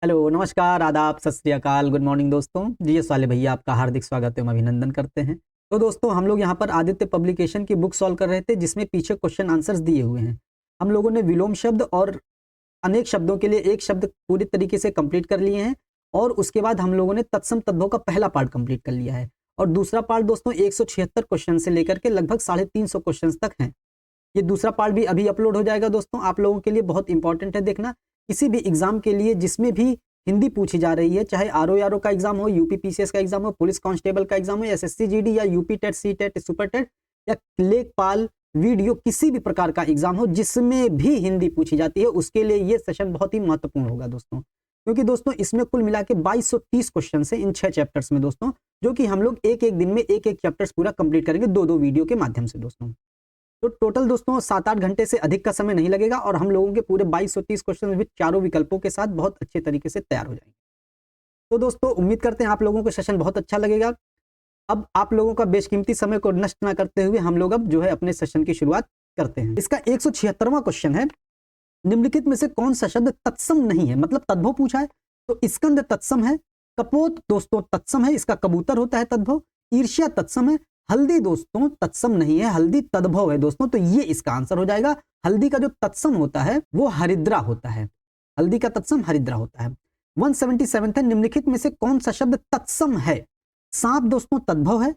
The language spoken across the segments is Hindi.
हेलो, नमस्कार, आदाब, सत श्री अकाल, गुड मॉर्निंग दोस्तों। जीएस वाले भैया आपका हार्दिक स्वागत एवं अभिनंदन करते हैं। तो दोस्तों हम लोग यहाँ पर आदित्य पब्लिकेशन की बुक सॉल्व कर रहे थे, जिसमें पीछे क्वेश्चन आंसर्स दिए हुए हैं। हम लोगों ने विलोम शब्द और अनेक शब्दों के लिए एक शब्द पूरी तरीके से कंप्लीट कर लिए हैं, और उसके बाद हम लोगों ने तत्सम तद्भव का पहला पार्ट कंप्लीट कर लिया है। और दूसरा पार्ट दोस्तों 176 क्वेश्चन से लेकर के लगभग 350 क्वेश्चन तक हैं। ये दूसरा पार्ट भी अभी अपलोड हो जाएगा दोस्तों, आप लोगों के लिए बहुत इंपॉर्टेंट है देखना। किसी भी एग्जाम के लिए जिसमें भी हिंदी पूछी जा रही है, चाहे आरओ का एग्जाम हो, यूपी पीसीएस का एग्जाम हो, पुलिस कांस्टेबल का एग्जाम हो, एसएससी जीडी या UP TET, C TET, super TET या लेखपाल वीडियो, किसी भी प्रकार का एग्जाम हो जिसमें भी हिंदी पूछी जाती है, उसके लिए ये सेशन बहुत ही महत्वपूर्ण होगा दोस्तों। क्योंकि दोस्तों इसमें कुल मिला के 2230 क्वेश्चन है इन 6 चैप्टर्स में दोस्तों, जो कि हम लोग एक एक दिन में एक एक चैप्टर्स पूरा कंप्लीट करेंगे 2-2 वीडियो के माध्यम से दोस्तों। तो टोटल दोस्तों 7-8 घंटे से अधिक का समय नहीं लगेगा, और हम लोगों के पूरे 2230 क्वेश्चन भी चारों विकल्पों के साथ बहुत अच्छे तरीके से तैयार हो जाएंगे। तो दोस्तों उम्मीद करते हैं आप लोगों को सेशन बहुत अच्छा लगेगा। अब आप लोगों का बेशकीमती समय को नष्ट ना करते हुए हम लोग अब जो है अपने सेशन की शुरुआत करते हैं। इसका 176वां क्वेश्चन है, निम्नलिखित में से कौन सा शब्द तत्सम नहीं है, मतलब तद्भव पूछा है। तो स्कंद तत्सम है, कपोत दोस्तों तत्सम है, इसका कबूतर होता है तद्भव। ईर्ष्या तत्सम है, हल्दी दोस्तों तत्सम नहीं है, हल्दी तद्भव है दोस्तों, तो ये इसका आंसर हो जाएगा। हल्दी का जो तत्सम होता है वो हरिद्रा होता है, हल्दी का तत्सम हरिद्रा होता है। 177 है, निम्नलिखित में से कौन सा शब्द तत्सम है। सांप दोस्तों तद्भव है,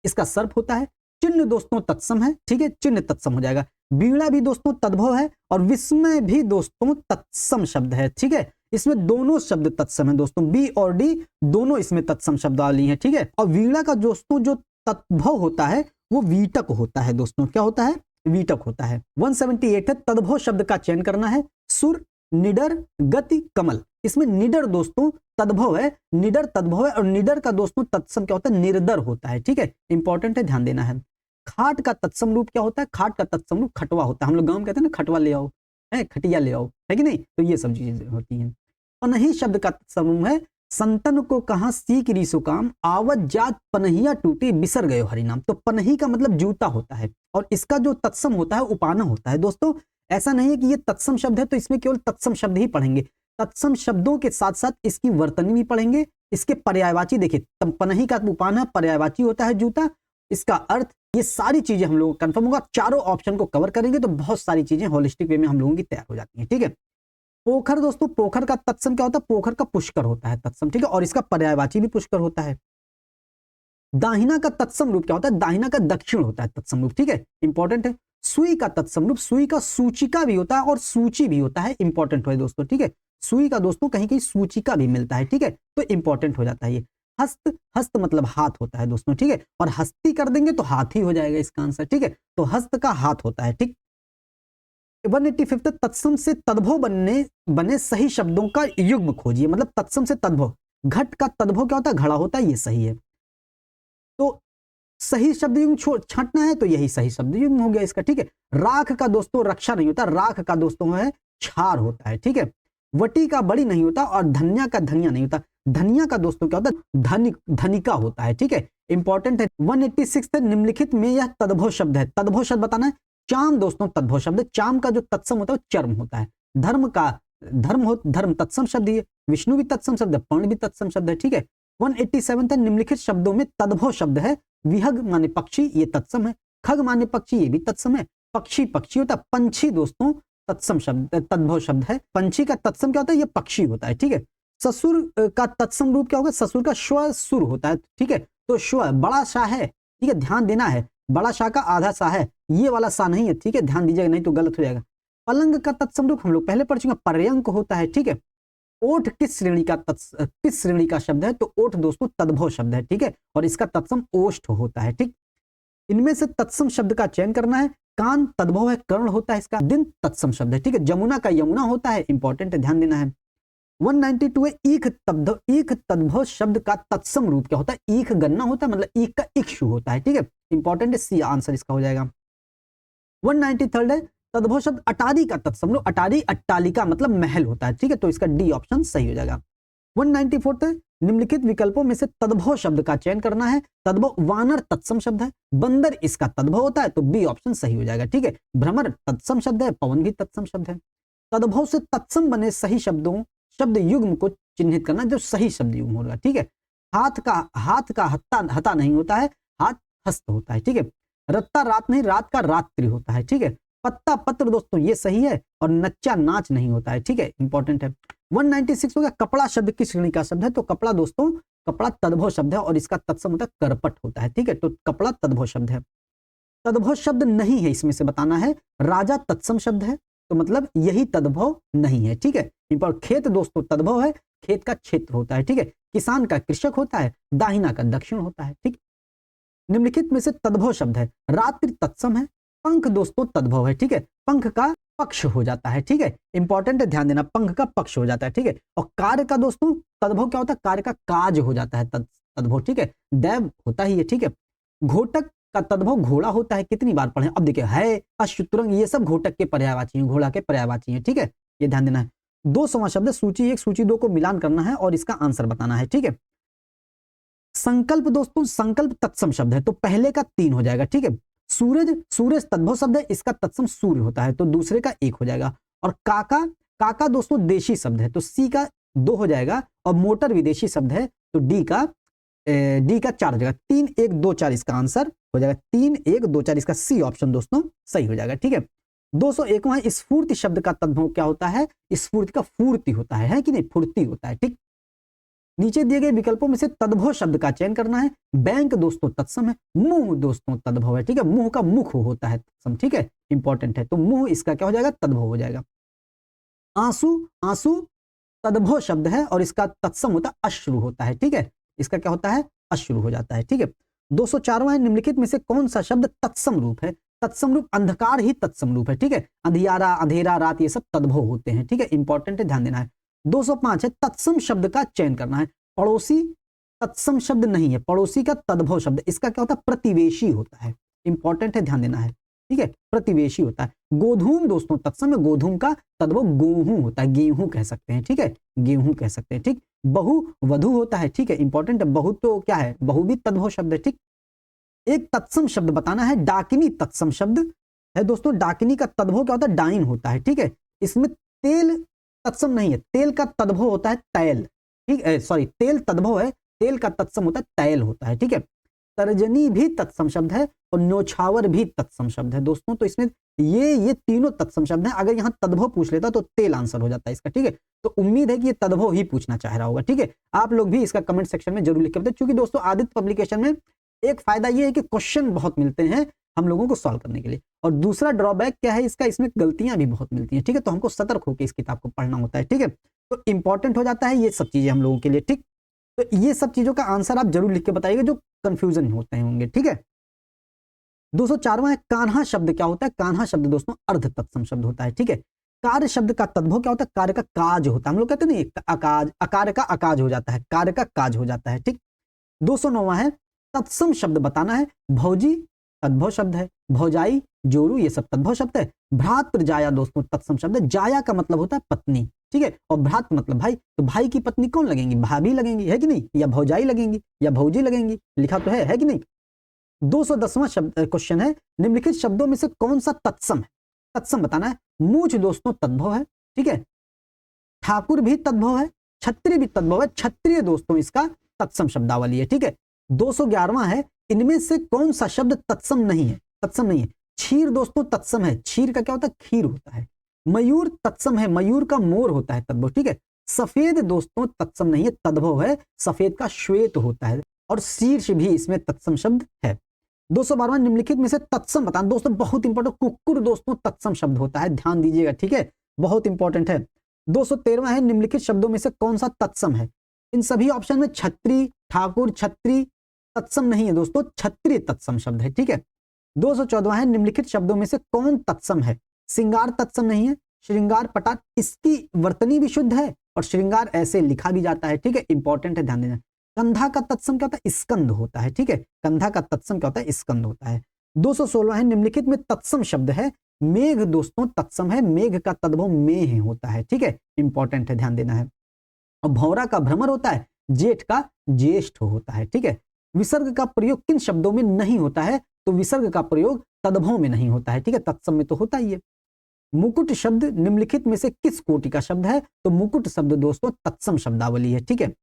इसका सर्प होता है। चिन्ह दोस्तों तत्सम है, ठीक है, चिन्ह तत्सम हो जाएगा। बीड़ा भी दोस्तों तद्भव है, और विस्मय भी दोस्तों तत्सम शब्द है, ठीक है। इसमें दोनों शब्द तत्सम है दोस्तों, बी और डी दोनों इसमें तत्सम शब्द वाली है, ठीक है। और वीणा का दोस्तों जो तद्भव होता है वो वीटक होता है दोस्तों, क्या होता है, वीटक होता है। 178 है, तद्भव शब्द का चयन करना है। सुर, निडर, गति, कमल। इसमें निडर दोस्तों तद्भव है, निडर तद्भव है, और निडर का दोस्तों तत्सम क्या होता है, निर्दर होता है, ठीक है, इंपॉर्टेंट है, ध्यान देना है। खाट का तत्सम रूप क्या होता है, खाट का तत्सम रूप खटवा होता है। हम लोग गांव में कहते हैं ना खटवा ले आओ, है खटिया ले आओ, है कि नहीं, तो ये सब चीजें होती हैं। पनही शब्द का तत्सम है, संतन को कहा सीख रीसो काम, आवत जात पनहिया टूटी बिसर गयो हरि नाम। तो पनही का मतलब जूता होता है, और इसका जो तत्सम होता है उपाना होता है दोस्तों। ऐसा नहीं है कि ये तत्सम शब्द है तो इसमें केवल तत्सम शब्द ही पढ़ेंगे, तत्सम शब्दों के साथ साथ इसकी वर्तनी भी पढ़ेंगे, इसके पर्यायवाची। देखिए पनही का उपाना पर्यायवाची होता है जूता, इसका अर्थ, ये सारी चीजें हम लोग कंफर्म होगा। चारों ऑप्शन को कवर करेंगे तो बहुत सारी चीजें होलिस्टिक वे में हम लोगों की तैयार हो जाती हैं, ठीक है। पोखर दोस्तों, पोखर का तत्सम क्या होता है, पोखर का पुष्कर होता है तत्सम, ठीक है, और इसका पर्यायवाची भी पुष्कर होता है। दाहिना का तत्सम रूप क्या होता है, दाहिना का दक्षिण होता है तत्सम रूप, ठीक है, इंपॉर्टेंट है। सुई का तत्सम रूप, सुई का सूचिका भी होता है और सूची भी होता है, इंपॉर्टेंट है दोस्तों, ठीक है। सुई का दोस्तों कहीं कहीं सूचिका भी मिलता है, ठीक है, तो इंपॉर्टेंट हो जाता है ये। हस्त, हस्त मतलब हाथ होता है दोस्तों, ठीक है, और हस्ती कर देंगे तो हाथ ही हो जाएगा इसका आंसर, ठीक है, तो हस्त का हाथ होता है, ठीक। 185 तत्सम से तद्भव बने सही शब्दों का युग्म खोजिए, मतलब तत्सम से तद्भव। घट का तद्भव क्या होता है, घड़ा होता है, ये सही है। तो सही शब्द युग्म छांटना है तो यही सही शब्द युग्म हो गया इसका, ठीक है। राख का दोस्तों रक्षा नहीं होता, राख का दोस्तों है छार होता है, ठीक है। वटी का बड़ी नहीं होता, और धनिया का धनिया नहीं होता। धनिया का दोस्तों क्या होता है, धनिका होता है, ठीक है, इंपॉर्टेंट है। 186 है, निम्नलिखित में यह तद्भव शब्द है, तद्भव शब्द बताना है। चाम दोस्तों तद्भव शब्द है, चाम का जो तत्सम होता है वो चर्म होता है। धर्म तत्सम शब्द है, विष्णु भी तत्सम शब्द है, पर्ण भी तत्सम शब्द है, ठीक है। 187 है, निम्नलिखित शब्दों में तद्भव शब्द है। विहग माने पक्षी, ये तत्सम है। खग माने पक्षी, ये भी तत्सम है। पक्षी पक्षी होता है, पंछी दोस्तों तत्सम शब्द तद्भव शब्द है। पंछी का तत्सम क्या होता है, ये पक्षी होता है, ठीक है। ससुर का तत्सम रूप क्या होगा, ससुर का श्व सुर होता है, ठीक है, तो श्व बड़ा सा है, ठीक है, ध्यान देना है, बड़ा सा का आधा सा है, ये वाला सा नहीं है, ठीक है, ध्यान दीजिएगा नहीं तो गलत हो जाएगा। पलंग का तत्सम रूप हम लोग पहले पढ़ चुके हैं, पर्यंक होता है, ठीक है। ओठ किस श्रेणी का शब्द है, तो ओठ दोस्तों तद्भव शब्द है, ठीक है, और इसका तत्सम ओष्ठ होता है, ठीक। इनमें से तत्सम शब्द का चयन करना है। कान तद्भव है, कर्ण होता है इसका। दिन तत्सम शब्द है, ठीक है। जमुना का यमुना होता है, इंपॉर्टेंट है, ध्यान देना है। 192 है, ईख तद्भव शब्द का तत्सम रूप क्या होता है, ईख गन्ना होता है, मतलब ईख का इक्षु होता है, ठीक है, इंपॉर्टेंट है, सी आंसर इसका हो जाएगा। 193 है, तद्भव शब्द अटारी का तत्सम रूप, अटारी अट्टालिका मतलब महल होता है, ठीक है, तो इसका डी ऑप्शन सही हो जाएगा। 194 है, निम्नलिखित विकल्पों में से तद्भव शब्द का चयन करना है। तद्भव वानर तत्सम शब्द है, बंदर इसका तद्भव होता है, तो बी ऑप्शन सही हो जाएगा, ठीक है। भ्रमर तत्सम शब्द है, पवन भी तत्सम शब्द है। तद्भव से तत्सम बने सही शब्द युग्म को चिन्हित करना जो सही शब्द यूज होगा, ठीक है। हाथ का हता नहीं होता है, हाथ हस्त होता है, ठीक है। रत्ता रात नहीं, रात का रात्रि होता है, ठीक है। पत्ता पत्र दोस्तों ये सही है, और नच्चा नाच नहीं होता है, ठीक है, इंपॉर्टेंट है। 196 हो गया, कपड़ा शब्द किस श्रेणी का शब्द है? तो कपड़ा दोस्तों, कपड़ा तद्भव शब्द है और इसका तत्सम होता है करपट होता है, ठीक है। तो कपड़ा तद्भव शब्द है। तद्भव शब्द नहीं है इसमें से बताना है, राजा तत्सम शब्द है, तो मतलब यही तद्भव नहीं है, ठीक है। खेत दोस्तों तद्भव है, खेत का क्षेत्र होता है, ठीक है। किसान का कृषक होता है, दाहिना का दक्षिण होता है, ठीक। निम्नलिखित में से तद्भव शब्द है, रात्रि तत्सम है, पंख दोस्तों तद्भव है, ठीक है। पंख का पक्ष हो जाता है, ठीक है, इंपॉर्टेंट है, ध्यान देना, पंख का पक्ष हो जाता है, ठीक है। और कार्य का दोस्तों तद्भव क्या होता है? कार्य का काज हो जाता है तद्भव, ठीक है। दैव होता ही है, ठीक है। घोटक का तद्भव घोड़ा होता है, कितनी बार पढ़े? अब देखिए, है, अशुतुरंग, ये सब घोटक के पर्यायवाची हैं, घोड़ा के पर्यायवाची हैं, ठीक है, ये ध्यान देना है। 200वां शब्द सूची 1 सूची 2 को मिलान करना है और इसका आंसर बताना है, ठीक है। संकल्प दोस्तों, संकल्प तत्सम शब्द है, तो पहले का 3 हो जाएगा, ठीक है। सूरज, सूरज तद्भव शब्द है, इसका तत्सम सूर्य होता है, तो दूसरे का 1 हो जाएगा। और काका, काका दोस्तों देशी शब्द है, तो सी का 2 हो जाएगा। और मोटर विदेशी शब्द है, तो डी का 4 हो जाएगा। 3 1 2 4 इसका आंसर हो जाएगा, 3 1 2 4 इसका सी ऑप्शन दोस्तों सही हो जाएगा, ठीक है। 201वां, स्फूर्ति शब्द का तद्भव क्या होता है? स्फूर्ति का फूर्ति होता है कि नहीं? फुर्ती होता है, ठीक। नीचे दिए गए विकल्पों में से तद्भव शब्द का चयन करना है। बैंक दोस्तों तत्सम है, मुंह दोस्तों तद्भव है, ठीक है, मुंह का मुख होता है तत्सम, ठीक है, इंपॉर्टेंट है, तो मुंह इसका क्या हो जाएगा? तद्भव हो जाएगा। आंसू, आंसू तद्भव शब्द है और इसका तत्सम होता है अश्रु होता है, ठीक है, इसका क्या होता है? अश्रु हो जाता है, ठीक है। 204वां है, निम्नलिखित में से कौन सा शब्द तत्सम रूप है? तत्सम रूप अंधकार ही तत्सम रूप है, ठीक है, अंधियारा, अंधेरा, रात, ये सब तद्भव होते हैं, ठीक है, इंपॉर्टेंट है, ध्यान देना है। 205 है, तत्सम शब्द का चयन करना है। पड़ोसी तत्सम शब्द नहीं है, पड़ोसी का तद्भव शब्द, इसका क्या होता है? प्रतिवेशी होता है, इंपॉर्टेंट है, ध्यान देना है, ठीक है, प्रतिवेशी होता है। गोधूम दोस्तों तत्सम है, गोधूम का तद्भव गेहूं होता है, गेहूं कह सकते हैं, ठीक है, गेहूं कह सकते हैं, ठीक। बहु वधु होता है, ठीक है, इंपॉर्टेंट है, बहु तो क्या है? बहु भी तद्भव शब्द है, ठीक। एक तत्सम शब्द बताना है, डाकिनी तत्सम शब्द है दोस्तों, डाकिनी का तद्भव क्या होता है? डाइन होता है, ठीक है। इसमें तेल तत्सम नहीं है, तेल का तद्भव होता है तैल, ठीक है, सॉरी, तेल तद्भव है, तेल का तत्सम होता है तैल होता है, ठीक है। तर्जनी भी तत्सम शब्द है और न्योछावर भी तत्सम शब्द है दोस्तों, तो इसमें ये तीनों तत्सम शब्द हैं। अगर यहाँ तद्भव पूछ लेता तो तेल आंसर हो जाता है इसका, ठीक है। तो उम्मीद है कि ये तद्भव ही पूछना चाह रहा होगा, ठीक है। आप लोग भी इसका कमेंट सेक्शन में जरूर लिख के बताएं, क्योंकि दोस्तों आदित्य पब्लिकेशन में एक फायदा ये है कि क्वेश्चन बहुत मिलते हैं हम लोगों को सॉल्व करने के लिए, और दूसरा ड्रॉबैक क्या है इसका? इसमें गलतियां भी बहुत मिलती हैं, ठीक है, तो हमको सतर्क होकर इस किताब को पढ़ना होता है, ठीक है। तो इंपॉर्टेंट हो जाता है ये सब चीजें हम लोगों के लिए, ठीक। तो ये सब चीजों का आंसर आप जरूर लिख के बताइएगा जो कंफ्यूजन होते होंगे, ठीक है। 204वां है, कान्हा शब्द क्या होता है? कान्हा शब्द दोस्तों अर्ध तत्सम शब्द होता है, ठीक है। कार्य शब्द का तद्भव क्या होता है? कार्य का काज होता है, हम लोग कहते हैं ना अकाज, अकार्य का अकाज हो जाता है, कार्य का काज हो जाता है, ठीक। 209वां है, तत्सम शब्द बताना है। भौजी तद्भव शब्द है, भौजाई, जोरू, ये सब तद्भव शब्द है। भ्रातृ जाया दोस्तों तत्सम शब्द है, जाया का मतलब होता है पत्नी, ठीक है, और भ्रात मतलब भाई, तो भाई की पत्नी कौन लगेंगी? भाभी लगेंगी, है कि नहीं, या भौजाई लगेंगी, या भौजी लगेंगी, लिखा तो है कि नहीं। 210वां शब्द क्वेश्चन है, निम्नलिखित शब्दों में से कौन सा तत्सम है? तत्सम बताना है। मूछ दोस्तों तद्भव है, ठीक है, ठाकुर भी तद्भव है, छत्री भी तद्भव है, क्षत्रिय दोस्तों इसका तत्सम शब्दावली है, ठीक है। 211वां है, इनमें से कौन सा शब्द तत्सम नहीं है? तत्सम नहीं है। क्षीर दोस्तों तत्सम है, क्षीर का क्या होता है? खीर होता है। मयूर तत्सम है, मयूर का मोर होता है तद्भव, ठीक है। सफेद दोस्तों तत्सम नहीं है, तद्भव है, सफेद का श्वेत होता है, और शीर्ष भी इसमें तत्सम शब्द है। 212वां, निम्नलिखित में से तत्सम बताना दोस्तों, बहुत इंपॉर्टेंट, कुक्कुर दोस्तों तत्सम शब्द होता है, ध्यान दीजिएगा, ठीक है, बहुत इंपॉर्टेंट है। 213वां है, निम्नलिखित शब्दों में से कौन सा तत्सम है? इन सभी ऑप्शन में छत्री, ठाकुर, छत्री तत्सम नहीं है दोस्तों, क्षत्रिय तत्सम शब्द है, ठीक है। 214वां है, निम्नलिखित शब्दों में से कौन तत्सम है? श्रृंगार तत्सम नहीं है, श्रृंगार पटात, इसकी वर्तनी भी शुद्ध है और श्रृंगार ऐसे लिखा भी जाता है, ठीक है, इंपॉर्टेंट है, ध्यान देना। कंधा का तत्सम क्या होता है? स्कंद होता है, ठीक है, कंधा का तत्सम क्या होता है? स्कंद होता है। 216 है, निम्नलिखित में तत्सम शब्द है। मेघ दोस्तों तत्सम है, मेघ का तद्भव मेह होता है, ठीक है, इंपॉर्टेंट है, ध्यान देना है। और भौरा का भ्रमर होता है, जेठ का ज्येष्ठ होता है, ठीक है। विसर्ग का प्रयोग किन शब्दों में नहीं होता है? तो विसर्ग का प्रयोग तद्भव में नहीं होता है, ठीक है, तत्सम में तो होता ही है। मुकुट शब्द निम्नलिखित में से किस कोटि का शब्द है? तो मुकुट शब्द दोस्तों तत्सम शब्दावली है, ठीक है।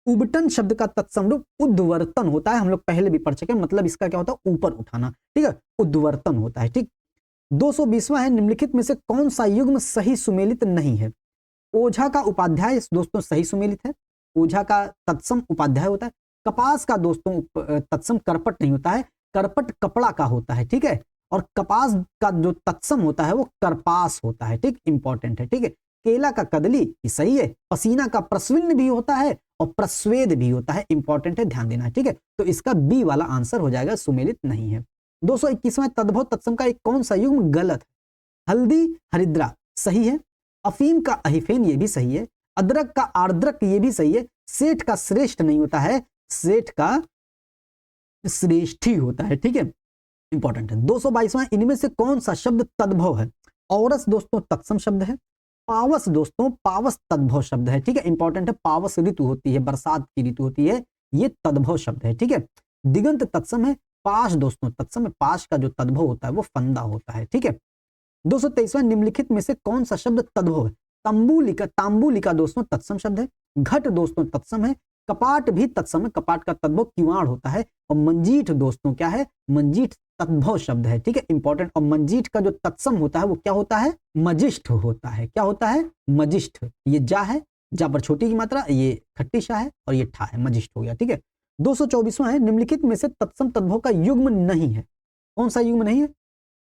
उबटन शब्द का तत्सम रूप उद्वर्तन होता है, हम लोग पहले भी पढ़ चुके हैं, मतलब इसका क्या होता है? ऊपर उठाना, ठीक है, उद्वर्तन होता है, ठीक। 220वां है, निम्नलिखित में से कौन सा युग्म सही सुमेलित नहीं है? ओझा का उपाध्याय दोस्तों सही सुमेलित है, ओझा का तत्सम उपाध्याय होता है। कपास का दोस्तों तत्सम करपट नहीं होता है, करपट कपड़ा का होता है, ठीक है। और कपास का जो तत्सम होता है वो करपास होता है, ठीक, इंपॉर्टेंट है, ठीक है। केला का कदली ये सही है। पसीना का प्रस्विन्न भी होता है और प्रस्वेद भी होता है, इंपॉर्टेंट है, ध्यान देना है, ठीक है। तो इसका बी वाला आंसर हो जाएगा, सुमेलित नहीं है। 221वां, तद्भव तत्सम का एक कौन सा युग्म गलत है? हल्दी हरिद्रा सही है, अफीम का अहिफेन ये भी सही है, अदरक का आर्द्रक ये भी सही है, सेठ का श्रेष्ठ नहीं होता है, सेठ का श्रेष्ठी होता है, ठीक है, इंपॉर्टेंट है। 222वां, इनमें से कौन सा शब्द तद्भव है? औरस दोस्तों तत्सम शब्द है, पावस दोस्तों पावस तद्भव शब्द है, ठीक है, इंपॉर्टेंट है। पावस ऋतु होती है, बरसात की ऋतु होती है, ये तद्भव शब्द है, ठीक है। दिगंत तत्सम है, पाश दोस्तों तत्सम है, पाश का जो तद्भव होता है वो फंदा होता है, ठीक है। 223वां, निम्नलिखित में से कौन सा शब्द तद्भव है? तंबूलिका, तांबूलिका दोस्तों तत्सम शब्द है, घट दोस्तों तत्सम है, कपाट भी तत्सम है, कपाट का तद्भव किवाड़ होता है, और मंजीठ दोस्तों क्या है? मंजीठ तद्भव शब्द है, ठीक है, इंपॉर्टेंट। और मंजीठ का जो तत्सम होता है वो क्या होता है? मजिष्ठ होता है। क्या होता है? मजिष्ठ। ये जा है, जा पर छोटी की मात्रा, ये खट्टी शा है, और ये ठा है, मजिष्ठ हो गया, ठीक है। 224वां है, निम्नलिखित में से तत्सम तद्भव का युग्म नहीं है। कौन सा युग्म नहीं है?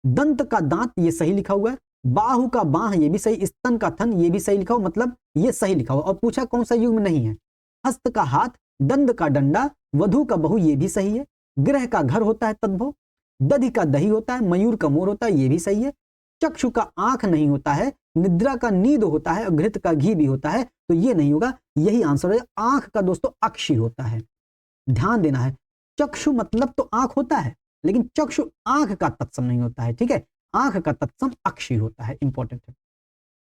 दंत का दांत ये सही लिखा हुआ है, बाहु का बाह ये भी सही, स्तन का थन ये भी सही लिखा हुआ, मतलब ये सही लिखा हुआ। और पूछा कौन सा युग्म नहीं है? हस्त का हाथ, दंड का डंडा, वधु का बहु ये भी सही है, गृह का घर होता है तद्भव, दधि का दही होता है, मयूर का मोर होता है, ये भी सही है, चक्षु का आंख नहीं होता है, निद्रा का नींद होता है, और घृत का घी भी होता है, तो ये नहीं होगा, यही आंसर है। आंख का दोस्तों अक्षी होता है, ध्यान देना है। चक्षु मतलब तो आंख होता है, लेकिन चक्षु आंख का तत्सम नहीं होता है, ठीक है, आंख का तत्सम अक्षी होता है, इंपॉर्टेंट है।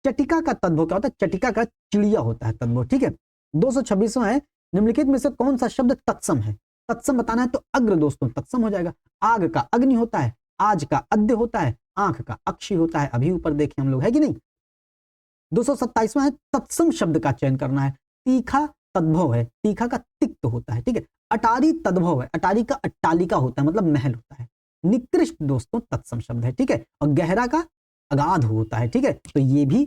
चटिका का तद्भव क्या होता है? चटिका का चिड़िया होता है तद्भव, ठीक है। 226वां है, निम्नलिखित में से कौन सा शब्द तत्सम है? तत्सम बताना है तो अग्र दोस्तों तत्सम हो जाएगा, आग का अग्नि होता है, आज का अद्य होता है, आंख का अक्षी होता है, अभी ऊपर देखें हम लोग, है कि नहीं। 227वां है, तत्सम शब्द का चयन करना है। तीखा तद्भव है, तीखा का तिक्त होता है, ठीक है। अटारी तद्भव है, अटारी का अट्टालिका होता है, मतलब महल होता है। निकृष्ट दोस्तों तत्सम शब्द है, ठीक है। और गहरा का अगाध होता है, ठीक है, तो ये भी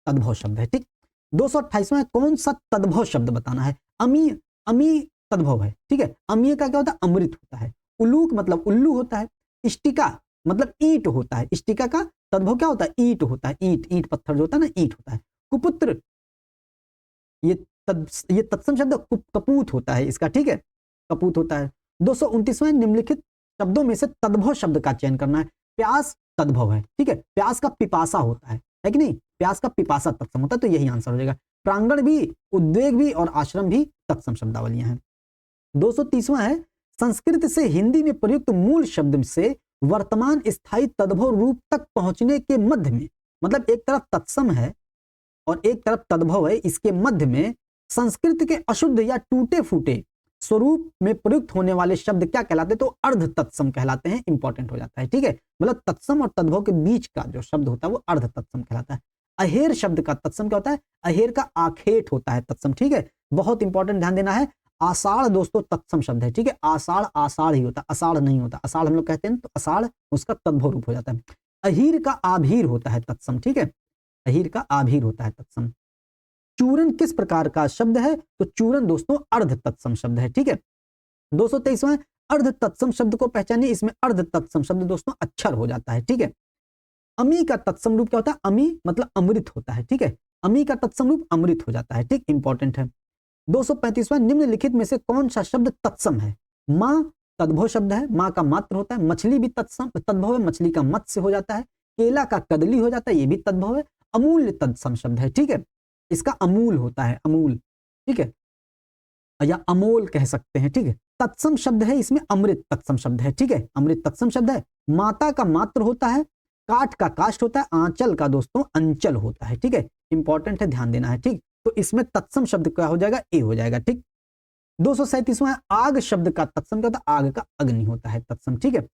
तद्भव शब्द है, ठीक। 228वां, कौन सा तद्भव शब्द बताना है? अमी, अमी तद्भव है, ठीक है। अमीय का क्या होता है? अमृत होता है। उलूक मतलब उल्लू होता है। इष्टिका मतलब ईंट होता है, इष्टिका का तद्भव क्या होता है? ईंट होता है, ईंट, ईंट पत्थर जो होता है ना, ईंट होता है। कुपुत्र ये ये तत्सम शब्द कपूत होता है इसका, ठीक है, कपूत होता है। 229वां, निम्नलिखित शब्दों में से तद्भव शब्द का चयन करना है। प्यास तद्भव है, ठीक है, प्यास का पिपासा होता है कि नहीं? प्यास का पिपासा तत्सम होता है, तो यही आंसर हो जाएगा। प्रांगण भी, उद्वेग भी और आश्रम भी तत्सम शब्दावलियां हैं। 230वां है, संस्कृत से हिंदी में प्रयुक्त मूल शब्द से वर्तमान स्थायी तद्भव रूप तक पहुंचने के मध्य में, मतलब एक तरफ तत्सम है और एक तरफ तद्भव है, इसके मध्य में संस्कृत के अशुद्ध या टूटे फूटे स्वरूप में प्रयुक्त होने वाले शब्द क्या कहलाते हैं? तो अर्ध तत्सम कहलाते हैं, इंपॉर्टेंट हो जाता है, ठीक है। मतलब तत्सम और तद्भव के बीच का जो शब्द होता है वो अर्ध तत्सम कहलाता है। अहेर शब्द का तत्सम क्या होता है? अहेर का आखेट होता है तत्सम, ठीक है, बहुत इंपॉर्टेंट, ध्यान देना है। आषाढ़ दोस्तों तत्सम शब्द है, ठीक है, आषाढ़ आषाढ़ ही होता है, अषाढ़ नहीं होता। अषाढ़ हम लोग कहते हैं तो अषाढ़ उसका तद्भव रूप हो जाता है। अहीर का आभीर होता है तत्सम, ठीक है, अहीर का आभीर होता है तत्सम। चूरन किस प्रकार का शब्द है? तो चूरन दोस्तों अर्ध तत्सम शब्द है, ठीक है। 223वां, अर्ध तत्सम शब्द को पहचानिए, इसमें अर्ध तत्सम शब्द दोस्तों अक्षर हो जाता है, ठीक है। अमी का तत्सम रूप क्या होता है? अमी मतलब अमृत होता है, ठीक है, अमी का तत्सम रूप अमृत हो जाता है, ठीक, इंपॉर्टेंट है। 235वां, निम्नलिखित में से कौन सा शब्द तत्सम है? माँ तद्भव शब्द है, माँ का मात्र होता है। मछली भी तत्सम तद्भव है, मछली का मत्स्य हो जाता है। केला का कदली हो जाता है, ये भी तद्भव है। अमूल्य तत्सम शब्द है, ठीक है, इसका अमूल होता है, अमूल, ठीक है, या अमोल कह सकते हैं, ठीक है। तत्सम शब्द है, इसमें अमृत तत्सम शब्द है, ठीक है, अमृत तत्सम शब्द है। माता का मात्र होता है, काठ का काष्ठ होता है, आंचल का दोस्तों अंचल होता है, ठीक है, इंपॉर्टेंट है, ध्यान देना है, ठीक। तो इसमें तत्सम शब्द क्या हो जाएगा? ए हो जाएगा, ठीक। 237वां, आग शब्द का तत्सम क्या होता है? आग का अग्नि होता है तत्सम, ठीक है।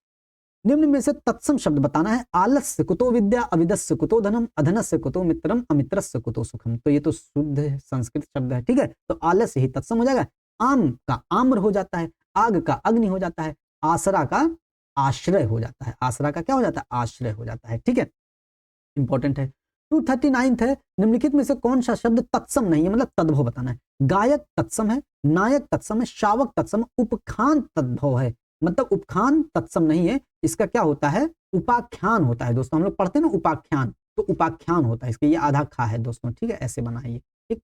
निम्न में से तत्सम शब्द बताना है। आलस्य कुतो विद्या, अविदस्य कुतो धनम, अधनस्य कुतो मित्रम, अमित्रस्य कुतो सुखम। तो ये तो शुद्ध संस्कृत शब्द है, ठीक है। तो आलस्य ही तत्सम हो जाएगा। आम का आम्र हो जाता है, आग का अग्नि हो जाता है, आसरा का आश्रय हो जाता है। आसरा का क्या हो जाता है? आश्रय हो जाता है, ठीक है, इंपॉर्टेंट है। 239 है, निम्नलिखित में से कौन सा शब्द तत्सम नहीं है, मतलब तद्भव बताना है। गायक तत्सम है, नायक तत्सम है, शावक तत्सम है, उपखान तद्भव है। मतलब उपखान तत्सम नहीं है, इसका क्या होता है? उपाख्यान होता है दोस्तों। हम लोग पढ़ते हैं ना उपाख्यान, तो उपाख्यान होता है इसके। ये आधा खा है दोस्तों, ठीक है, ऐसे बना है ये, ठीक।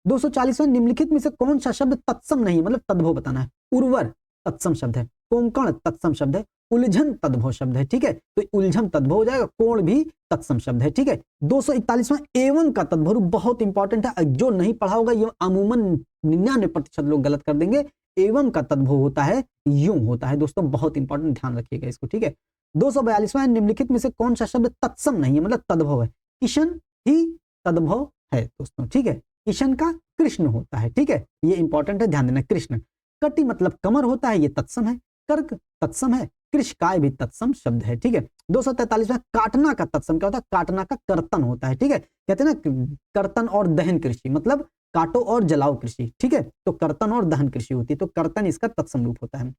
240 निम्नलिखित में से कौन सा शब्द तत्सम नहीं है, मतलब तद्भव बताना है। उर्वर तत्सम शब्द है, कोंकण तत्सम शब्द है, उलझन तद्भव शब्द है, ठीक है। तो उलझन तद्भव हो जाएगा, कोण भी तत्सम शब्द है, ठीक है। 241वां एवं का तद्भव बहुत इंपॉर्टेंट है, जो नहीं पढ़ा होगा ये अमूमन 99% लोग गलत कर देंगे। एवं का तद्भव होता है यूं होता है दोस्तों, बहुत इंपॉर्टेंट, ध्यान रखिएगा इसको, ठीक है। 242वां निम्नलिखित में से कौन सा शब्द तत्सम नहीं है, मतलब तद्भव है। किशन ही तद्भव है दोस्तों, ठीक है। किशन का कृष्ण होता है, ठीक है, ये इंपॉर्टेंट है, ध्यान देना। कृष्ण कटि मतलब कमर होता है, ये तत्सम है। कर्क तत्सम है, कृषकाय भी तत्सम शब्द है, ठीक है। 243वां काटना का तत्सम क्या होता है? काटना का कर्तन होता है, ठीक है। कहते हैं ना कर्तन और दहन कृषि, मतलब काटो और जलाओ कृषि, ठीक है। तो कर्तन और दहन कृषि होती है, तो कर्तन इसका तत्सम रूप होता है।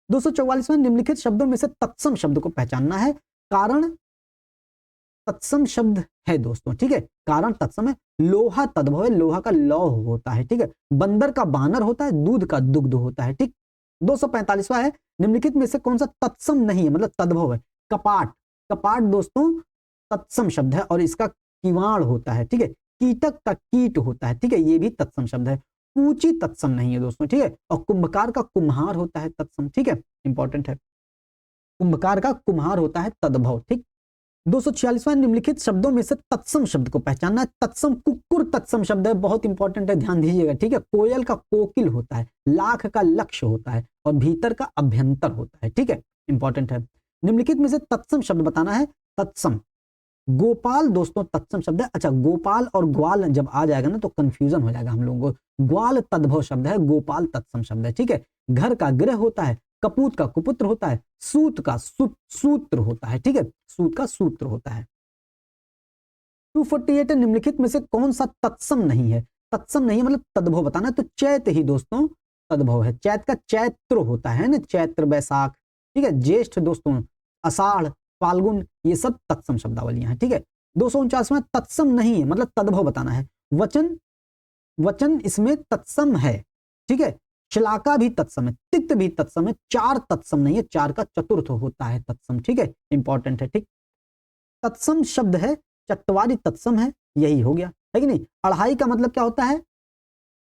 244वां निम्नलिखित शब्दों में से तत्सम शब्द को पहचानना है। कारण तत्सम शब्द है दोस्तों, ठीक है, कारण तत्सम है। लोहा तद्भव है, लोहा का लौह होता है, ठीक है। बंदर का बानर होता है, दूध का दुग्ध होता है, ठीक। 245वां है, निम्नलिखित में से कौन सा तत्सम नहीं है, मतलब तद्भव है। कपाट, कपाट दोस्तों तत्सम शब्द है और इसका किवाड़ होता है, ठीक है। कीटक का कीट होता है, ठीक है, ये भी तत्सम शब्द है। पूची तत्सम नहीं है दोस्तों, ठीक है। और कुंभकार का कुम्हार होता है तत्सम, ठीक है, इंपॉर्टेंट है। कुंभकार का कुम्हार होता है तद्भव, ठीक। 246वां निम्नलिखित शब्दों में से तत्सम शब्द को पहचानना है। तत्सम कुक्कुर तत्सम शब्द है, बहुत इंपॉर्टेंट है, ध्यान दीजिएगा, ठीक है। कोयल का कोकिल होता है, लाख का लक्ष्य होता है और भीतर का अभ्यंतर होता है, ठीक है, इंपॉर्टेंट है। निम्नलिखित में से तत्सम शब्द बताना है। तत्सम गोपाल दोस्तों तत्सम शब्द है। अच्छा, गोपाल और ग्वाल जब आ जाएगा ना तो कंफ्यूजन हो जाएगा हम लोगों को। ग्वाल तद्भव शब्द है, गोपाल तत्सम शब्द है, ठीक है। घर का गृह होता है, कपूत का कुपुत्र होता है, सूत का सूत्र होता है, ठीक है, सूत का सूत्र होता है। 248 निम्नलिखित में से कौन सा तत्सम नहीं है? तत्सम नहीं है मतलब तद्भव बताना है, तो चैत ही दोस्तों तद्भव है। चैत का चैत्र होता है ना, चैत्र बैसाख, ठीक है। ज्येष्ठ दोस्तों आषाढ़ फाल्गुन, ये सब तत्सम शब्दावलियां हैं, ठीक है। 249वां तत्सम नहीं है मतलब तद्भव बताना है। वचन, वचन इसमें तत्सम है, ठीक है। श्लाका भी तत्सम है, तिक्त भी तत्सम है, चार तत्सम नहीं है, चार का चतुर्थ होता है तत्सम, ठीक है, इंपॉर्टेंट है, ठीक। तत्सम शब्द है, चत्वारी तत्सम है, यही हो गया, है कि नहीं। अढ़ाई का मतलब क्या होता है?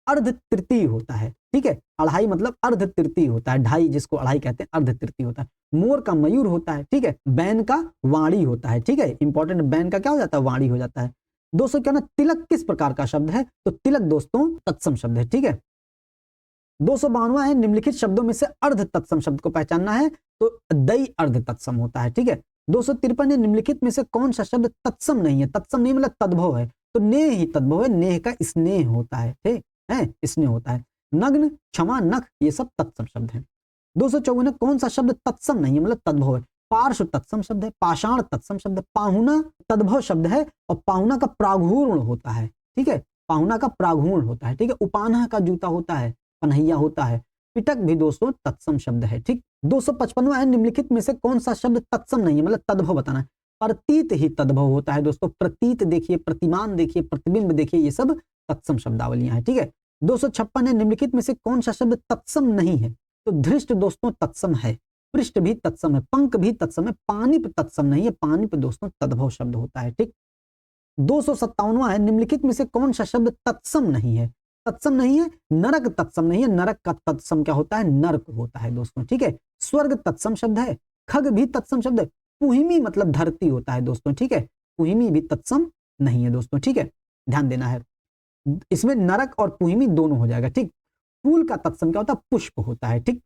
अर्ध तृतीय होता है, ठीक है। अढ़ाई मतलब अर्ध तृतीय होता है, ढाई जिसको अढ़ाई कहते हैं अर्ध तृतीय होता है। मोर का मयूर होता है, ठीक है। बैन का वाणी होता है, ठीक है, इंपॉर्टेंट। बैन का क्या हो जाता है? वाणी हो जाता है। 200 क्या ना, तिलक किस प्रकार का शब्द है? तो तिलक दोस्तों तत्सम शब्द है, ठीक है। 252वां है, निम्नलिखित शब्दों में से अर्ध तत्सम शब्द को पहचानना है, तो दई अर्ध तत्सम होता है, ठीक है। 253 है, निम्नलिखित में से कौन सा शब्द तत्सम नहीं है? तत्सम नहीं मतलब तद्भव है, तो नेह ही तद्भव है, नेह का स्नेह होता है, ठीक है, स्नेह होता है। नग्न, क्षमा, नख, ये सब तत्सम शब्द हैं। 254 कौन सा शब्द तत्सम नहीं है मतलब तद्भव है? पार्श्व तत्सम शब्द है, पाषाण तत्सम शब्द है, पाहुना तद्भव शब्द है और पाहुना का प्रागूर्ण होता है, ठीक है, पाहुना का प्रागूर्ण होता है, ठीक है। उपाना का जूता होता है, पनहिया होता है। पिटक भी दोस्तों तत्सम शब्द है, ठीक। 255वां है, निम्नलिखित में से कौन सा शब्द तत्सम नहीं है मतलब तद्भव बताना है? प्रतीत ही तद्भव होता है दोस्तों। प्रतीत देखिए, प्रतिमान देखिए, प्रतिबिंब देखिए, ये सब तत्सम शब्दावलियां हैं, ठीक है। 256 है, निम्नलिखित में से कौन सा शब्द तत्सम नहीं है? तो धृष्ट दोस्तों तत्सम है, पृष्ठ भी तत्सम है, पंख भी तत्सम है, पानी पे तत्सम नहीं है, पानी पे दोस्तों तद्भव शब्द होता है, ठीक। 257वां है, निम्नलिखित में से कौन सा शब्द तत्सम नहीं है? तत्सम नहीं है, नरक तत्सम नहीं है, नरक का तत्सम क्या होता है? नरक होता है दोस्तों, ठीक है। स्वर्ग तत्सम शब्द है, खग भी तत्सम शब्द है, पुहिमी मतलब धरती होता है दोस्तों, ठीक है, पुहिमी भी तत्सम नहीं है दोस्तों, ठीक है, ध्यान देना है। इसमें नरक और पुहिमी दोनों हो जाएगा, ठीक। फूल का तत्सम क्या होता है? पुष्प होता है, ठीक।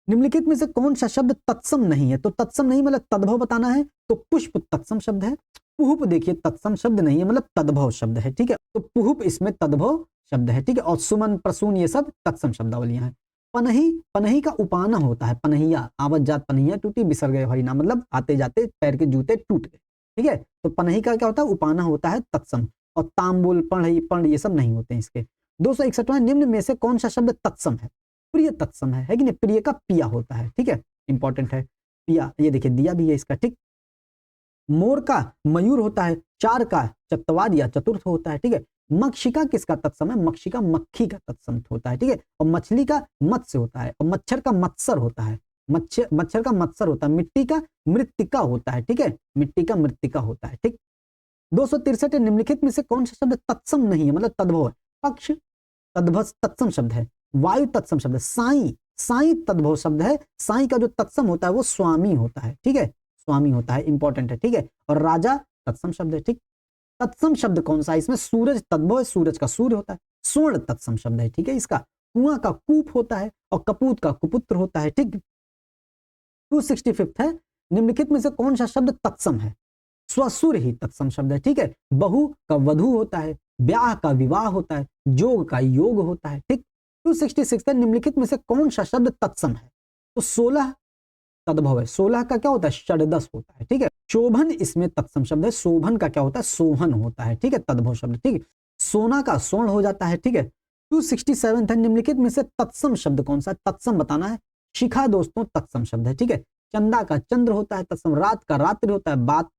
निम्नलिखित में से कौन सा शब्द तत्सम नहीं है? तो तत्सम नहीं मतलब तद्भव बताना है, तो पुष्प तत्सम शब्द है। पुहुप देखिए तत्सम शब्द नहीं है मतलब तद्भव शब्द है, ठीक है, तो पुहुप इसमें तद्भव शब्द है, ठीक है। और सुमन, प्रसून, ये सब तत्सम शब्दावलियां हैं। पनही, पनही का उपाना होता है पनहिया, आवत जात पनहिया टूटी बिसर गए हरिनाम, मतलब आते जाते पैर के जूते टूट गए। ठीक है, तो पनही का क्या होता है, उपाना होता है तत्सम। और तांबुल, पढ़ई, पर्ण ये सब नहीं होते हैं इसके। 261वां, निम्न में से कौन सा शब्द तत्सम है? प्रिय तत्सम है कि नहीं? प्रिय का पिया होता है। ठीक है, इंपॉर्टेंट है पिया, ये देखिए दिया भी है इसका। ठीक, मोर का मयूर होता है, चार का चतवार या चतुर्थ होता है। ठीक है, मक्षिका किसका तत्सम है? मक्षिका मक्खी का तत्सम होता है। ठीक है, और मछली का मत्स्य होता है, और मच्छर का मत्सर होता है, मच्छर का मत्सर होता है, मिट्टी का मृत्तिका होता है। ठीक है, मिट्टी का मृत्तिका होता है। ठीक, 263, निम्नलिखित में से कौन सा शब्द तत्सम नहीं है, मतलब तद्भव है? पक्ष तद्भव तत्सम शब्द है, वायु तत्सम शब्द है, साई, साई तद्भव शब्द है। साई का जो तत्सम होता है वो स्वामी होता है। ठीक है, स्वामी होता है, इंपॉर्टेंट है। ठीक है, और राजा तत्सम शब्द है। ठीक, तत्सम शब्द कौन सा है इसमें? सूरज तद्भव है, सूरज का सूर्य होता है। स्वर्ण तत्सम शब्द है। ठीक है, इसका कुआं का कूप होता है, और कपूत का कुपुत्र होता है। ठीक, 265 है, निम्नलिखित में से कौन सा शब्द तत्सम है? स्वसुर ही तत्सम शब्द है। ठीक है, बहु का वधु होता है, ब्याह का विवाह होता है, जोग का योग होता है। ठीक, 266 है, निम्नलिखित में से कौन सा शब्द तत्सम है? तो 16 तद्भव है, 16 का क्या होता है? षडदश होता है। ठीक है, शोभन इसमें तत्सम शब्द है, शोभन का क्या होता है? सोहन होता है। ठीक है, तद्भव शब्द। ठीक है, सोना का स्वर्ण हो जाता है। ठीक है, 267 है, निम्नलिखित में से तत्सम शब्द कौन सा? तत्सम बताना है। शिखा दोस्तों तत्सम शब्द है। ठीक है, चंदा का चंद्र होता है तत्सम, रात का रात्रि होता है, बात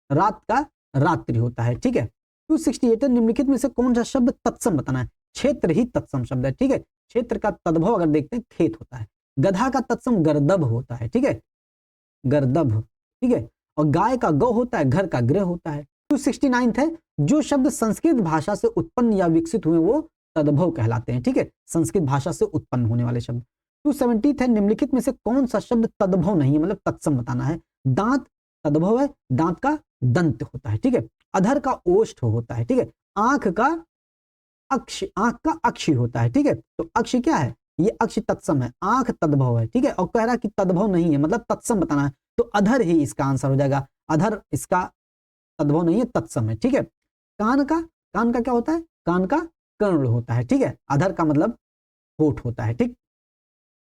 रात का रात्रि होता है। ठीक है, 268 है, निम्नलिखित में से कौन सा शब्द तत्सम बताना है? क्षेत्र ही तत्सम शब्द है। ठीक है, क्षेत्र का तद्भव अगर देखते हैं खेत होता है। गधा का तत्सम गर्दभ होता है। ठीक है, गर्दभ। ठीक है, और गाय का गौ होता है, घर का गृह होता है। 269 है, जो शब्द संस्कृत भाषा से उत्पन्न या विकसित हुए वो तद्भव कहलाते हैं। ठीक है, संस्कृत भाषा से उत्पन्न होने वाले शब्द। 270 है, निम्नलिखित में से कौन सा शब्द तद्भव नहीं है, मतलब तत्सम बताना है? दांत तद्भव है, दांत का दंत होता है। ठीक है, अधर का ओष्ठ होता है। ठीक है, आंख का अक्ष, आंख का अक्षी होता है। ठीक है, तो अक्षी क्या है? ये अक्ष तत्सम है, आंख तद्भव है। ठीक है, और कह रहा कि तद्भव नहीं है, मतलब तत्सम बताना है, तो अधर ही इसका आंसर हो जाएगा। अधर इसका तद्भव नहीं है, तत्सम है। ठीक है, कान का क्या होता है? कान का कर्ण होता है। ठीक है, अधर का मतलब होठ होता है। ठीक,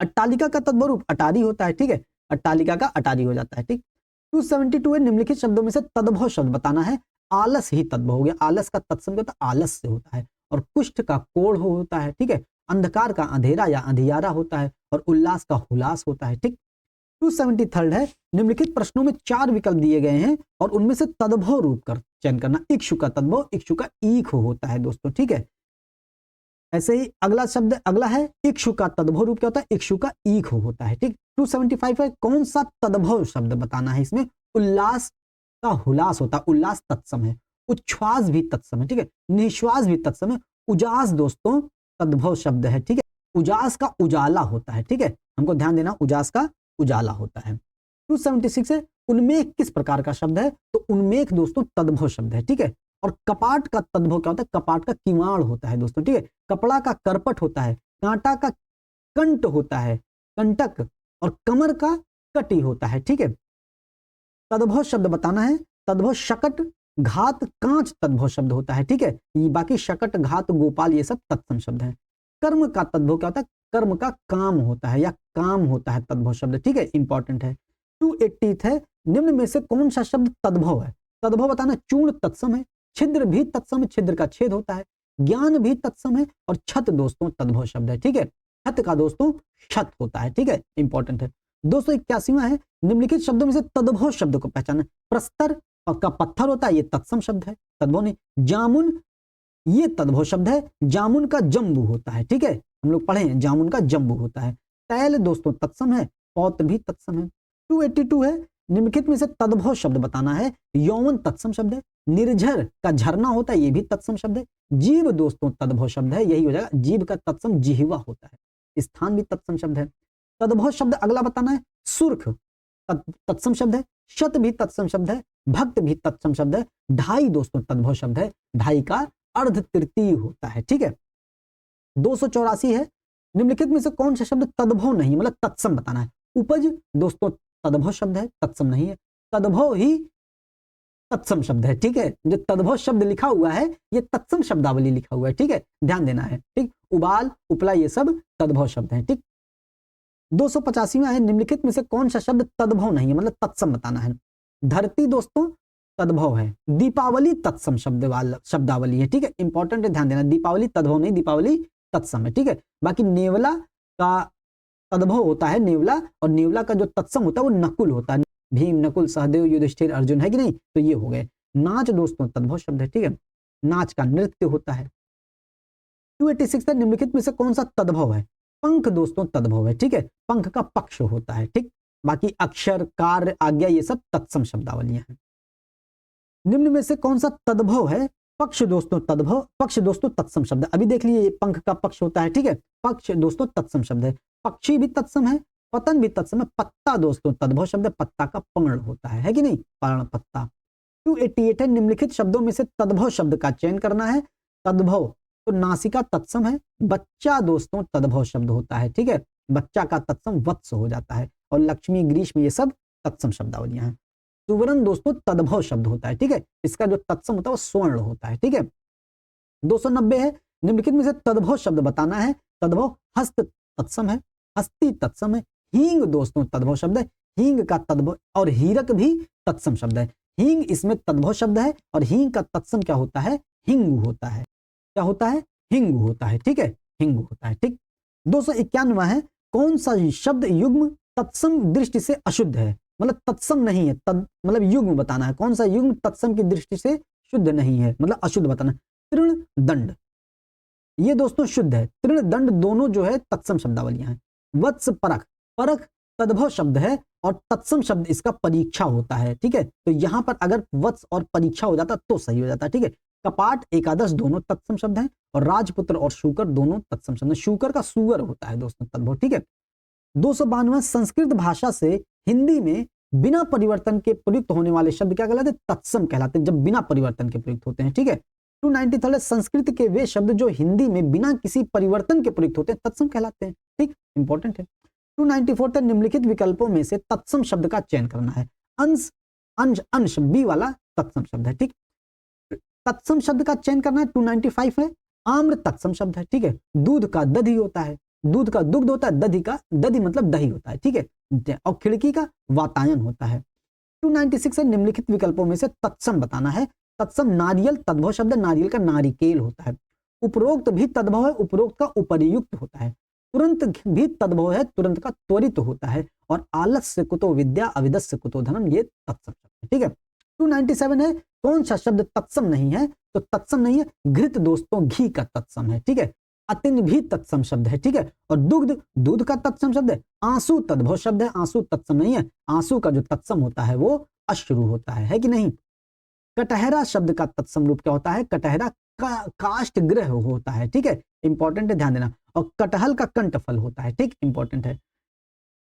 अट्टालिका का तद्भव रूप अटारी होता है। ठीक है, अट्टालिका का अटारी हो जाता है। ठीक, 272 है, निम्नलिखित शब्दों में से तद्भव शब्द बताना है। आलस ही तद्भव हो गया, आलस का तत्सम होता है, आलस से होता है। और कुष्ठ का कोढ़ होता है। ठीक है, अंधकार का अंधेरा या अंधियारा होता है, और उल्लास का हुलास होता है। ठीक, 273 है, निम्नलिखित प्रश्नों में 4 विकल्प दिए गए हैं और उनमें से तद्भव रूप कर चयन करना। इक्षु का तद्भव, इक्षु का ईख होता है दोस्तों। ठीक है, ऐसे ही अगला शब्द अगला है इक्षु का तद्भव रूप क्या होता है? इक्षु का ईख होता है। ठीक, 275 है, कौन सा तद्भव शब्द बताना है इसमें? उल्लास का हुलास होता है, उल्लास तत्सम है। उच्छ्वास भी तत्सम है। ठीक है, निश्वास भी तत्सम है। उजास दोस्तों तद्भव शब्द है। ठीक है, उजास का उजाला होता है। ठीक है, हमको ध्यान देना, उजास का उजाला होता है। 276 है, उन्मेख किस प्रकार का शब्द है? तो उन्मेख दोस्तों तद्भव शब्द है। ठीक है, और कपाट का तद्भव क्या होता है? कपाट का किवाड़ होता है दोस्तों। ठीक है, कपड़ा का करपट होता है, कांटा का कंट होता है, कंटक, और कमर का कटी होता है। ठीक है, तद्भव शब्द बताना है। तद्भव शकट, घात, कांच तद्भव शब्द होता है। ठीक है, ये बाकी शकट, घात, गोपाल ये सब तत्सम शब्द है। कर्म का तद्भव क्या होता है? कर्म का काम होता है या काम होता है तद्भव शब्द। ठीक है, इंपॉर्टेंट है। 280 है, निम्न में से कौन सा शब्द तद्भव है? तद्भव बताना, चूर्ण तत्सम है, छिद्र भी तत्सम है, छिद्र का छेद होता है, ज्ञान भी तत्सम है, और छत दोस्तों तद्भव शब्द है। ठीक है, छत का दोस्तों छत होता है। ठीक है, इंपॉर्टेंट है। 281वां है, निम्नलिखित शब्दों में से तद्भव शब्द को पहचाना। प्रस्तर का पत्थर होता है, ये तत्सम शब्द है, तद्भव नहीं। जामुन ये तद्भव शब्द है, जामुन का जम्बू होता है। ठीक है, हम लोग पढ़े हैं जामुन का जम्बू होता है। तैल दोस्तों तत्सम है, पौत्र भी तत्सम है। 282 है, निम्नलिखित में से तद्भव शब्द बताना है। यौवन तत्सम शब्द है, निर्झर का झरना होता है, ये भी तत्सम शब्द है। जीव दोस्तों तद्भव शब्द है, यही हो जाएगा, जीव का तत्सम जिह्वा होता है। स्थान भी तत्सम शब्द है। तद्भव शब्द अगला बताना है। सुर्ख तत्सम शब्द है, शत भी तत्सम शब्द है, भक्त भी तत्सम शब्द है। ढाई दोस्तों तद्भव शब्द है, ढाई का अर्ध तृतीय होता है। ठीक है, 284 है, निम्नलिखित में से कौन सा शब्द तद्भव नहीं, मतलब तत्सम बताना है। उपज दोस्तों तद्भव शब्द है, तत्सम नहीं है। तद्भव ही तत्सम शब्द है। ठीक है, जो तद्भव शब्द लिखा हुआ है ये तत्सम शब्दावली लिखा हुआ है। ठीक है, ध्यान देना है। ठीक, उबाल, उपला ये सब तद्भव शब्द हैं। ठीक, 285वां है, निम्नलिखित में से कौन सा शब्द तद्भव नहीं है, मतलब तत्सम बताना है। धरती दोस्तों तद्भव है, दीपावली तत्सम शब्दावली है, ठीक है, इंपॉर्टेंट है, ध्यान देना, दीपावली तद्भव नहीं, दीपावली तत्सम है, ठीक है। बाकी नेवला का तद्भव होता है नेवला, और नेवला का जो तत्सम होता है वो नकुल होता है, भीम, नकुल, सहदेव, युधिष्ठिर, अर्जुन, है कि नहीं, तो ये हो गए। नाच दोस्तों तद्भव शब्द है, ठीक है, नाच का नृत्य होता है। 286 है, निम्नलिखित में से कौन सा तद्भव है, पंख दोस्तों तद्भव है, ठीक है, पंख का पक्ष होता है, ठीक। बाकी अक्षर, कार्य, आज्ञा, ये सब तत्सम शब्दावलियां हैं। निम्न में से कौन सा तद्भव है, पक्ष दोस्तों तद्भव, पक्ष दोस्तों तत्सम शब्द है। अभी देख लीजिए पंख का पक्ष होता है, ठीक है, पक्ष दोस्तों तत्सम शब्द है। पक्षी भी तत्सम है, पतन भी तत्सम है। पत्ता दोस्तों तद्भव शब्द है, पत्ता का पर्ण होता है कि नहीं, पर्ण पत्ता। 288 है, निम्नलिखित शब्दों में से तद्भव शब्द का चयन करना है। तद्भव तो नासिका तत्सम है, बच्चा दोस्तों तद्भव शब्द होता है, ठीक है, बच्चा का तत्सम वत्स हो जाता है, और लक्ष्मी, ग्रीष्म, ये सब तत्सम शब्दावलियां हैं। सुवर्ण दोस्तों तद्भव शब्द होता है, ठीक है, इसका जो तत्सम होता है वो स्वर्ण होता है, ठीक है। 290 है, निम्नलिखित में से तद्भव शब्द बताना है। तद्भव हस्त तत्सम है, हस्ती तत्सम है। हींग दोस्तों तद्भव शब्द है, हींग का तद्भव, और हीरक भी तत्सम शब्द है। हींग इसमें तद्भव शब्द है, और हींग का तत्सम क्या होता है, हिंगु होता है। क्या होता है, हिंगु होता है, ठीक है, हिंगु होता है, ठीक। 291 है, कौन सा शब्द युग्म तत्सम दृष्टि से अशुद्ध है, मतलब तत्सम नहीं है, मतलब युग्म बताना है, कौन सा युग्म तत्सम की दृष्टि से शुद्ध नहीं है, मतलब अशुद्ध बताना है। तृण दंड, ये दोस्तों शुद्ध है, तृण दंड दोनों जो है तत्सम शब्दावलियां हैं। वत्स परख, परख तद्भव शब्द है, और तत्सम शब्द इसका परीक्षा होता है, ठीक है, तो यहां पर अगर वत्स और परीक्षा हो जाता तो सही हो जाता, ठीक है। कपाट, एकादश दोनों तत्सम शब्द हैं, और राजपुत्र और शूकर दोनों तत्सम शब्द हैं। शूकर का सुअर होता है दोस्तों तद्भव, ठीक है। 292 संस्कृत भाषा से हिंदी में बिना परिवर्तन के प्रयुक्त होने वाले शब्द क्या कहलाते हैं, तत्सम कहलाते हैं, जब बिना परिवर्तन के प्रयुक्त होते हैं, ठीक है। 293 संस्कृत के वे शब्द जो हिंदी में बिना किसी परिवर्तन के प्रयुक्त होते हैं तत्सम कहलाते हैं, ठीक, इंपॉर्टेंट है। 294 निम्नलिखित विकल्पों में से तत्सम शब्द का चयन करना है। अंश, अंश, अंश बी वाला तत्सम शब्द है, ठीक, तत्सम शब्द का चयन करना है। 295 है, आम्र तत्सम शब्द है, ठीक है, दूध का दधी होता है, दूध का दुग्ध होता है, दधी का, दधी मतलब दही होता है, ठीक है, और खिड़की का वातायन होता है। 296 है, निम्नलिखित विकल्पों में से तत्सम बताना है। तत्सम नारियल तद्भव शब्द, नारियल का नारिकेल होता है। उपरोक्त भी तद्भव है, उपरोक्त का उपरियुक्त होता है। तुरंत भी तद्भव है, तुरंत का त्वरित होता है। और आलस्य कुतो विद्या, अविदस्य कुतो धनम, ये तत्सम शब्द है, ठीक है। 297 है, कौन सा शब्द तत्सम नहीं है, तो तत्सम नहीं है, घृत दोस्तों घी का तत्सम है, ठीक है। अतिन भी तत्सम शब्द है, ठीक है, और दुग्ध दूध का तत्सम शब्द है। आंसू तद्भव शब्द है, आंसू तत्सम नहीं है, आंसू का जो तत्सम होता है वो अश्रु होता है कि नहीं। कटहरा शब्द का तत्सम रूप क्या होता है, कटहरा का काष्ठ ग्रह होता है, ठीक है, इंपॉर्टेंट है, ध्यान देना। और कटहल का कंठफल होता है, ठीक, इंपॉर्टेंट है।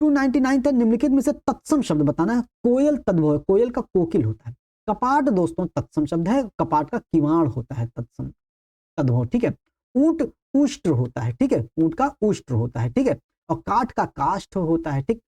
299 है, निम्नलिखित में से तत्सम शब्द बताना है। कोयल तद्भव है, कोयल का कोकिल होता है। कपाट दोस्तों तत्सम शब्द है, कपाट का किवाड़ होता है, तत्सम तद्भव, ठीक है। ऊंट उष्ट्र होता है, ठीक है, ऊंट का उष्ट्र होता है, ठीक है, और काठ का काष्ठ होता है, ठीक।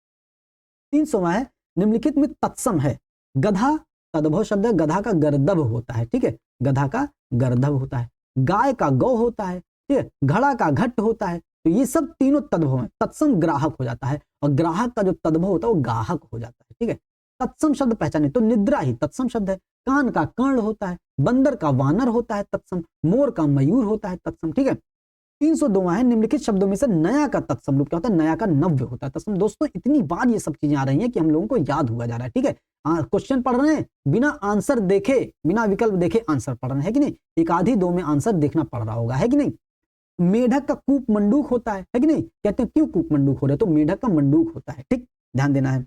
300वां है, निम्नलिखित में तत्सम है। गधा तद्भव शब्द है, गधा का गर्दभ होता है, ठीक है, गधा का गर्दभ होता है। गाय का गौ होता है, ठीक है, घड़ा का घट होता है। तो ये सब तीनों तद्भव हैं। तत्सम ग्राहक हो जाता है, और ग्राहक का जो तद्भव होता है वो गाहक हो जाता है, ठीक है। तत्सम शब्द पहचाने तो निद्रा ही तत्सम शब्द है। कान का कर्ण होता है, बंदर का वानर होता है तत्सम, मोर का मयूर होता है तत्सम, ठीक है। 302 है, निम्नलिखित शब्दों में से नया का तत्सम रूप क्या होता है, नया का नव्य होता है तत्सम। दोस्तों इतनी बार ये सब चीजें आ रही हैं कि हम लोगों को याद हुआ जा रहा है, ठीक है। क्वेश्चन पढ़ रहे हैं, बिना आंसर देखे, बिना विकल्प देखे आंसर पढ़ रहे हैं, है कि नहीं। एक आधी दो में आंसर देखना पड़ रहा होगा, है कि नहीं। मेढक का कूप मंडूक होता है कि नहीं, कहते हैं क्यों कूप मंडूक हो रहे, तो मेढक का मंडूक होता है, ठीक, ध्यान देना है।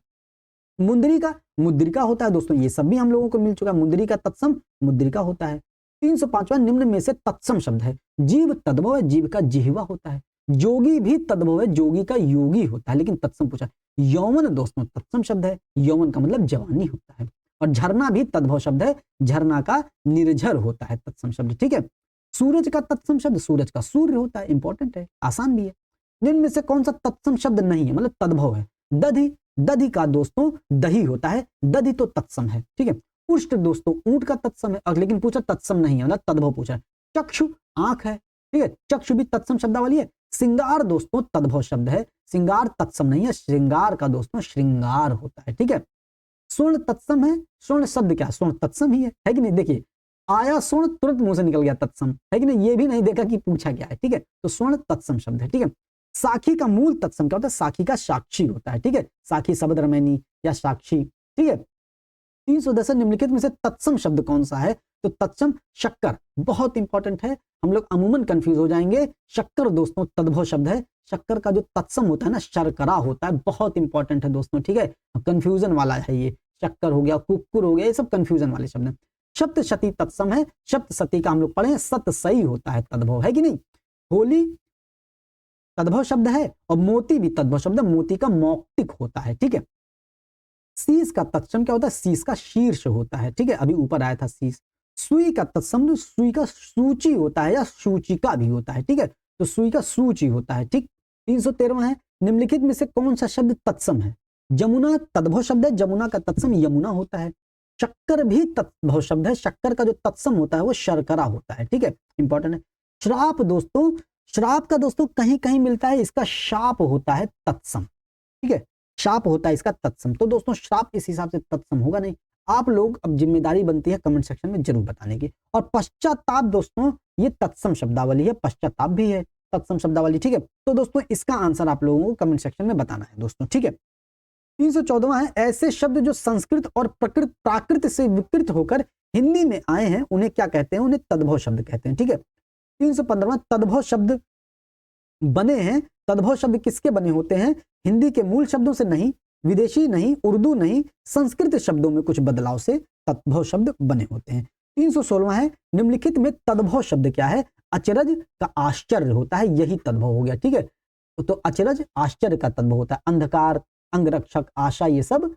मुंदरी का मुद्रिका होता है, दोस्तों ये सब भी हम लोगों को मिल चुका है। मुंदरी का तत्सम मुद्रिका होता है। 305वां निम्न में से तत्सम शब्द है। जीव तद्भव है, जीव का जिह्वा होता है। जोगी भी तद्भव है, जोगी का योगी होता है, लेकिन तत्सम पूछा। यौवन दोस्तों तत्सम शब्द है, यौवन का मतलब जवानी होता है। और झरना भी तद्भव शब्द है, झरना का निर्झर होता है तत्सम शब्द, ठीक है। सूरज का तत्सम शब्द, सूरज का सूर्य होता है, इंपॉर्टेंट है, आसान भी है। निम्न में से कौन सा तत्सम शब्द नहीं है, मतलब तद्भव है। दधी, दधी का दोस्तों दही होता है, दधी तो तत्सम है, ठीक है। उष्ट दोस्तों ऊंट का तत्सम है, लेकिन पूछा तत्सम नहीं है, मतलब तद्भव पूछा। चक्षु आंख है, ठीक है, चक्षु भी तत्सम शब्दावली है। सिंगार दोस्तों तद्भव शब्द है, श्रृंगार तत्सम नहीं है, श्रृंगार का दोस्तों श्रृंगार होता है, ठीक है। स्वर्ण तत्सम है, स्वर्ण शब्द क्या, स्वर्ण तत्सम ही है कि नहीं। देखिए आया स्वर्ण तुरंत मुंह से निकल गया तत्सम, है कि नहीं, ये भी नहीं देखा कि पूछा क्या है, ठीक है। तो स्वर्ण तत्सम शब्द है, ठीक है। साखी का मूल तत्सम क्या होता है, साखी का साक्षी होता है, ठीक है। साखी शब्द रमैनी या साक्षी, ठीक है। 310 निम्नलिखित में से तत्सम शब्द कौन सा है, तो तत्सम शक्कर, बहुत इंपॉर्टेंट है, हम लोग अमूमन कंफ्यूज हो जाएंगे। शक्कर दोस्तों तद्भव शब्द है, शक्कर का जो तत्सम होता है ना शर्करा होता है, बहुत इंपॉर्टेंट है दोस्तों, ठीक है। कंफ्यूजन वाला है ये, शक्कर हो गया, कुक्कुर हो गया, ये सब कंफ्यूजन वाले शब्द हैं। सप्तशती तत्सम है, सप्तशती का हम लोग पढ़े सत सही होता है तद्भव, है कि नहीं। होली तद्भव शब्द है और मोती भी तद्भव शब्द है, मोती का मौक्तिक होता है, ठीक है। शीश का तत्सम क्या होता है, शीश का शीर्ष होता है, ठीक है, अभी ऊपर आया था शीश। सुई का तत्सम, सुई का सूची होता है या सूचिका भी होता है, ठीक है, तो सुई का सूची होता है, ठीक। 313 है, निम्नलिखित में से कौन सा शब्द तत्सम है। जमुना तद्भव शब्द है, जमुना का तत्सम यमुना होता है। शक्कर भी तद्भव शब्द है, शक्कर का जो तत्सम होता है वो शर्करा होता है, ठीक है, इंपॉर्टेंट है। श्राप दोस्तों, श्राप का दोस्तों कहीं कहीं मिलता है, इसका शाप होता है तत्सम, ठीक है, शाप होता है इसका तत्सम। तो दोस्तों श्राप इस हिसाब से तत्सम होगा नहीं। आप लोग अब जिम्मेदारी बनती है कमेंट सेक्शन में जरूर बताने की। और पश्चाताप दोस्तों ये तत्सम शब्दावली है, पश्चाताप भी है तत्सम शब्दावली, ठीक है। तो दोस्तों इसका आंसर आप लोगों को कमेंट सेक्शन में बताना है दोस्तों, ठीक है। 314 है, ऐसे शब्द जो संस्कृत और प्राकृत से विकृत होकर हिंदी में आए हैं उन्हें क्या कहते हैं, उन्हें तद्भव शब्द कहते हैं, ठीक है। 315 तद्भव शब्द बने हैं, तद्भव शब्द किसके बने होते हैं, हिंदी के मूल शब्दों से नहीं, विदेशी नहीं, उर्दू नहीं, संस्कृत शब्दों में कुछ बदलाव से तद्भव शब्द बने होते हैं। 316 है, निम्नलिखित में तद्भव शब्द क्या है, अचरज का आश्चर्य होता है, यही तद्भव हो गया, ठीक है। तो अचरज आश्चर्य का तद्भव होता है। अंधकार, अंगरक्षक, आशा, ये सब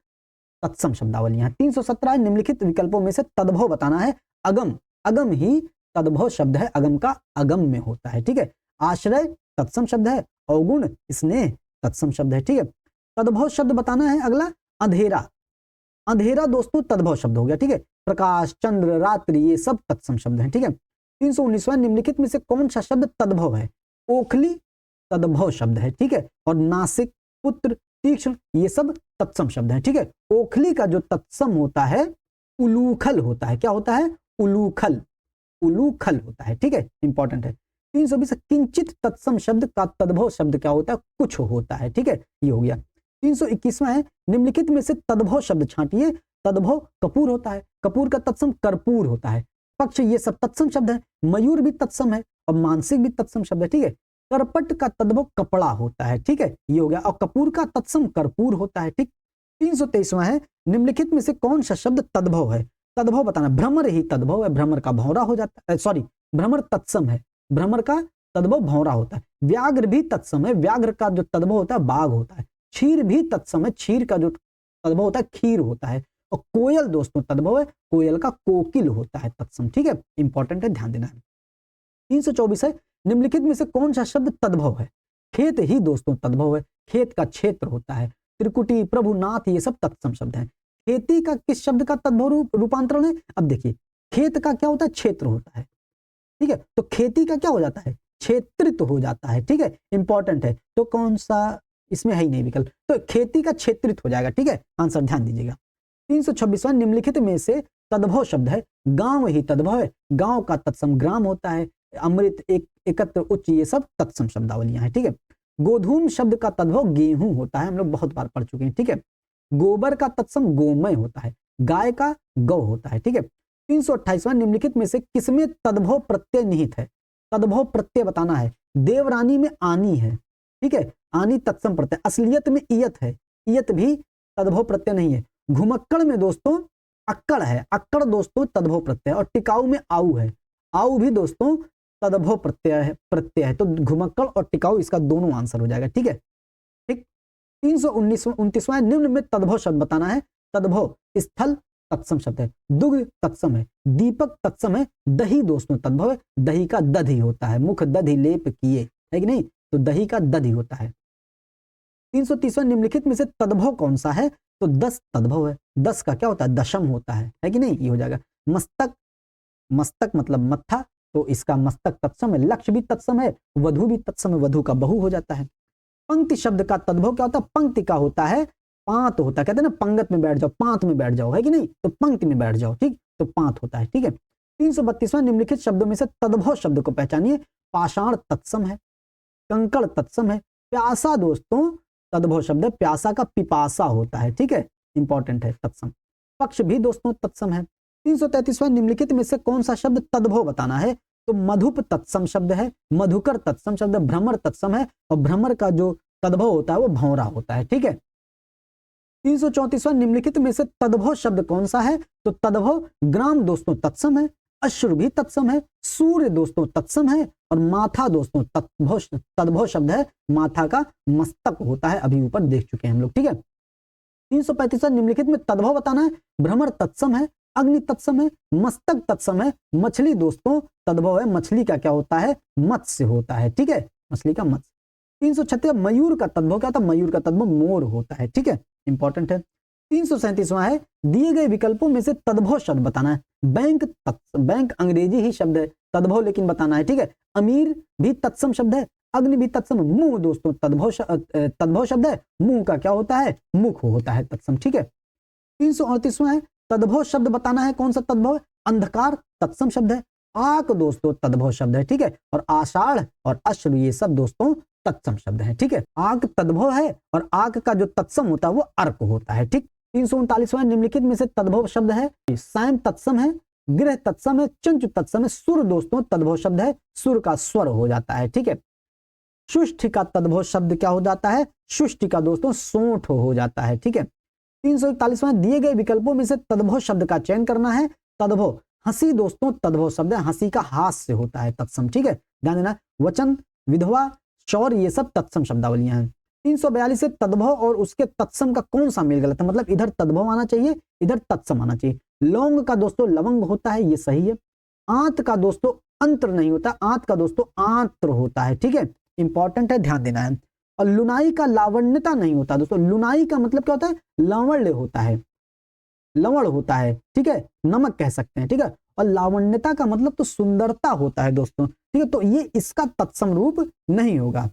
तत्सम शब्दावलियां हैं। 317 निम्नलिखित विकल्पों में से तद्भव बताना है। अगम, अगम ही तद्भव शब्द है, अगम का अगम में होता है, ठीक है। आश्रय तत्सम शब्द है, अवगुण स्नेह तत्सम शब्द है, ठीक है। तद्भव शब्द बताना है अगला, अंधेरा, अंधेरा दोस्तों तद्भव शब्द हो गया, ठीक है। प्रकाश, चंद्र, रात्रि, ये सब तत्सम शब्द हैं, ठीक है। 319 निम्नलिखित में से कौन सा शब्द तद्भव है, ओखली तद्भव शब्द है, ठीक है। और नासिक, पुत्र, तीक्ष्ण, ये सब तत्सम शब्द हैं, ठीक है। ओखली का जो तत्सम होता है उलूखल होता है, क्या होता है, उलूखल, उलूखल होता है, ठीक है, इंपॉर्टेंट है। 320 किंचित तत्सम शब्द का तद्भव शब्द क्या होता है, कुछ होता है, ठीक है, ये हो गया। 321 है, निम्नलिखित में से तद्भव शब्द छांटिए। तद्भव कपूर होता है, कपूर का तत्सम कर्पूर होता है। पक्ष, ये सब तत्सम शब्द है। मयूर भी तत्सम है और मानसिक भी तत्सम शब्द है, ठीक है। करपट का तद्भव कपड़ा होता है, ठीक है, ये हो गया। और कपूर का तत्सम कर्पूर होता है, ठीक। 323 है, निम्नलिखित में से कौन सा शब्द तद्भव है, तद्भव बताना। भ्रमर ही तद्भव है, भ्रमर का भौरा हो जाता है, सॉरी भ्रमर तत्सम है, भ्रमर का तद्भव भौरा होता है। व्याघ्र भी तत्सम है, व्याघ्र का जो तद्भव होता है बाघ होता है। क्षीर भी तत्सम है, क्षीर का जो तद्भव होता है खीर होता है। और कोयल दोस्तों तद्भव है, कोयल का कोकिल होता है तत्सम, ठीक है, इंपॉर्टेंट है, ध्यान देना है। 324 है, निम्नलिखित में से कौन सा शब्द तद्भव है। खेत ही दोस्तों तद्भव है, खेत का क्षेत्र होता है। त्रिकुटी, प्रभुनाथ, ये सब तत्सम शब्द हैं। खेती का किस शब्द का तद्भव रूपांतरण है, अब देखिए खेत का क्या होता है, क्षेत्र होता है, ठीक है। तो खेती का क्या हो जाता है, क्षेत्रित हो जाता है, ठीक है, इंपॉर्टेंट है। तो कौन सा, इसमें है ही नहीं विकल्प, तो खेती का क्षेत्रित हो जाएगा, ठीक है, आंसर ध्यान दीजिएगा। 326 निम्नलिखित में से तद्भव शब्द है। गांव ही तद्भव है, गांव का तत्सम ग्राम होता है। अमृत, एक, एकत्र, उच्च, ये सब तत्सम शब्दावलियां हैं, ठीक है। गोधूम शब्द का तद्भव गेहूं होता है, हम लोग बहुत बार पढ़ चुके हैं, ठीक है। गोबर का तत्सम गोमय होता है, गाय का गौ होता है, ठीक है। 328 निम्नलिखित में से किसमें तद्भव प्रत्यय निहित है, तद्भव प्रत्यय बताना है। देवरानी में आनी है, ठीक है, आनी तत्सम प्रत्यय। असलियत में इयत है, इयत भी तद्भव प्रत्यय नहीं है। घुमक्कड़ में दोस्तों अक्कड़ है, अक्कड़ दोस्तों तद्भव प्रत्यय। और टिकाऊ में आऊ है, आऊ भी दोस्तों तद्भव प्रत्यय है। तो घुमक्कड़ और टिकाऊ इसका दोनों आंसर हो जाएगा, ठीक है, ठीक। 329 निम्न में तद्भव शब्द बताना है। तद्भव स्थल तत्सम शब्द है, दुग्ध तत्सम है, दीपक तत्सम है, दही दोस्तों तद्भव है, दही का दधि होता है, मुख दधि लेप किए, है कि नहीं, तो दही का दधि होता है। 330 निम्नलिखित में से तद्भव कौन सा है, तो 10 तद्भव है। 10 का क्या होता है, दशम होता है कि नहीं, ये हो जाएगा। मस्तक, मस्तक मतलब मत्था, तो इसका मस्तक तत्सम है। लक्ष्य भी तत्सम है, वधु भी तत्सम है, वधु का बहु हो जाता है। पंक्ति शब्द का तद्भव क्या होता है? पंक्ति का होता है पांत होता है, कहते हैं ना पंगत में बैठ जाओ, पांत में बैठ जाओ, है कि नहीं? तो पंक्ति में बैठ जाओ, ठीक, तो पांत होता है, ठीक है। 332वां निम्नलिखित शब्दों में से तद्भव शब्द को पहचानिए। पाषाण तत्सम है, कंकड़ तत्सम है, प्यासा दोस्तों तद्भव शब्द है, प्यासा का पिपासा होता है, ठीक है, इंपॉर्टेंट है तत्सम। पक्ष भी दोस्तों तत्सम है। 333वां निम्नलिखित में से कौन सा शब्द तद्भव बताना है? तो मधुप तत्सम शब्द है, मधुकर तत्सम शब्द है, भ्रमर तत्सम है, और भ्रमर का जो तद्भव होता है वो भौरा होता है, ठीक है। 334वां निम्नलिखित में से तद्भव शब्द कौन सा है? तो तद्भव ग्राम दोस्तों तत्सम है, अश्रु भी तत्सम है, सूर्य दोस्तों तत्सम है, और माथा दोस्तों तद्भव शब्द है, माथा का मस्तक होता है, अभी ऊपर देख चुके हैं हम लोग, ठीक है। 335वां निम्नलिखित में तद्भव बताना है। भ्रमर तत्सम है, अग्नि तत्सम है, मस्तक तत्सम है, मछली दोस्तों तद्भव है, मछली का क्या होता है? मत्स्य होता है, ठीक है, मछली का मत्स्य। 336 मयूर का तद्भव क्या होता है? मयूर का तद्भव मोर होता है, ठीक है, इंपॉर्टेंट है। 337वां है दिए गए विकल्पों में से तद्भव शब्द बताना है। बैंक अंग्रेजी ही शब्द है, तद्भव लेकिन बताना है, ठीक है। अमीर भी तत्सम शब्द है, अग्नि भी तत्सम, मुंह दोस्तों तद्भव शब्द है, मुंह का क्या होता है? मुख होता है तत्सम, ठीक है। 338वां है तद्भव शब्द बताना है, कौन सा तद्भव है? अंधकार तत्सम शब्द है, आक दोस्तों तद्भव शब्द है, ठीक है, और आषाढ़ और अश्रु ये सब दोस्तों तत्सम शब्द है, ठीक है। आग तद्भव है और आग का जो तत्सम होता है वो अर्क होता है, ठीक। 339वां निम्नलिखित में से तद्भव शब्द है। सायं तत्सम है, गृह तत्सम है, चंचु तत्सम है, सुर दोस्तों तद्भव शब्द है, सुर का स्वर हो जाता है, ठीक है। शुष्टि का तद्भव शब्द क्या हो जाता है? शुष्टि का दोस्तों सोंठ हो जाता है, ठीक है। 341वां दिए गए विकल्पों में से तद्भव शब्द का चयन करना है। तद्भव हंसी दोस्तों तद्भव शब्द है, हंसी का हास्य होता है तत्सम, ठीक है, ध्यान देना। वचन, विधवा, शौर्य ये सब तत्सम शब्दावलियां हैं। 342 से तद्भव और उसके तत्सम का कौन सा मेल गलत है? मतलब इधर तद्भव आना चाहिए, इधर तत्सम आना चाहिए। लौंग का दोस्तों लवंग होता है, ये सही है। आंत का दोस्तों अंतर नहीं होता, आंत का दोस्तों आंत्र होता है, ठीक है, इंपॉर्टेंट है, ध्यान देना है। और लुनाई का लावण्यता नहीं होता दोस्तों, लुनाई का मतलब क्या होता है? लावण्य होता है, लवण होता है, ठीक है, नमक कह सकते हैं, ठीक है। और लावण्यता का मतलब तो सुंदरता होता है दोस्तों, ठीक है, तो ये इसका तत्सम रूप नहीं होगा।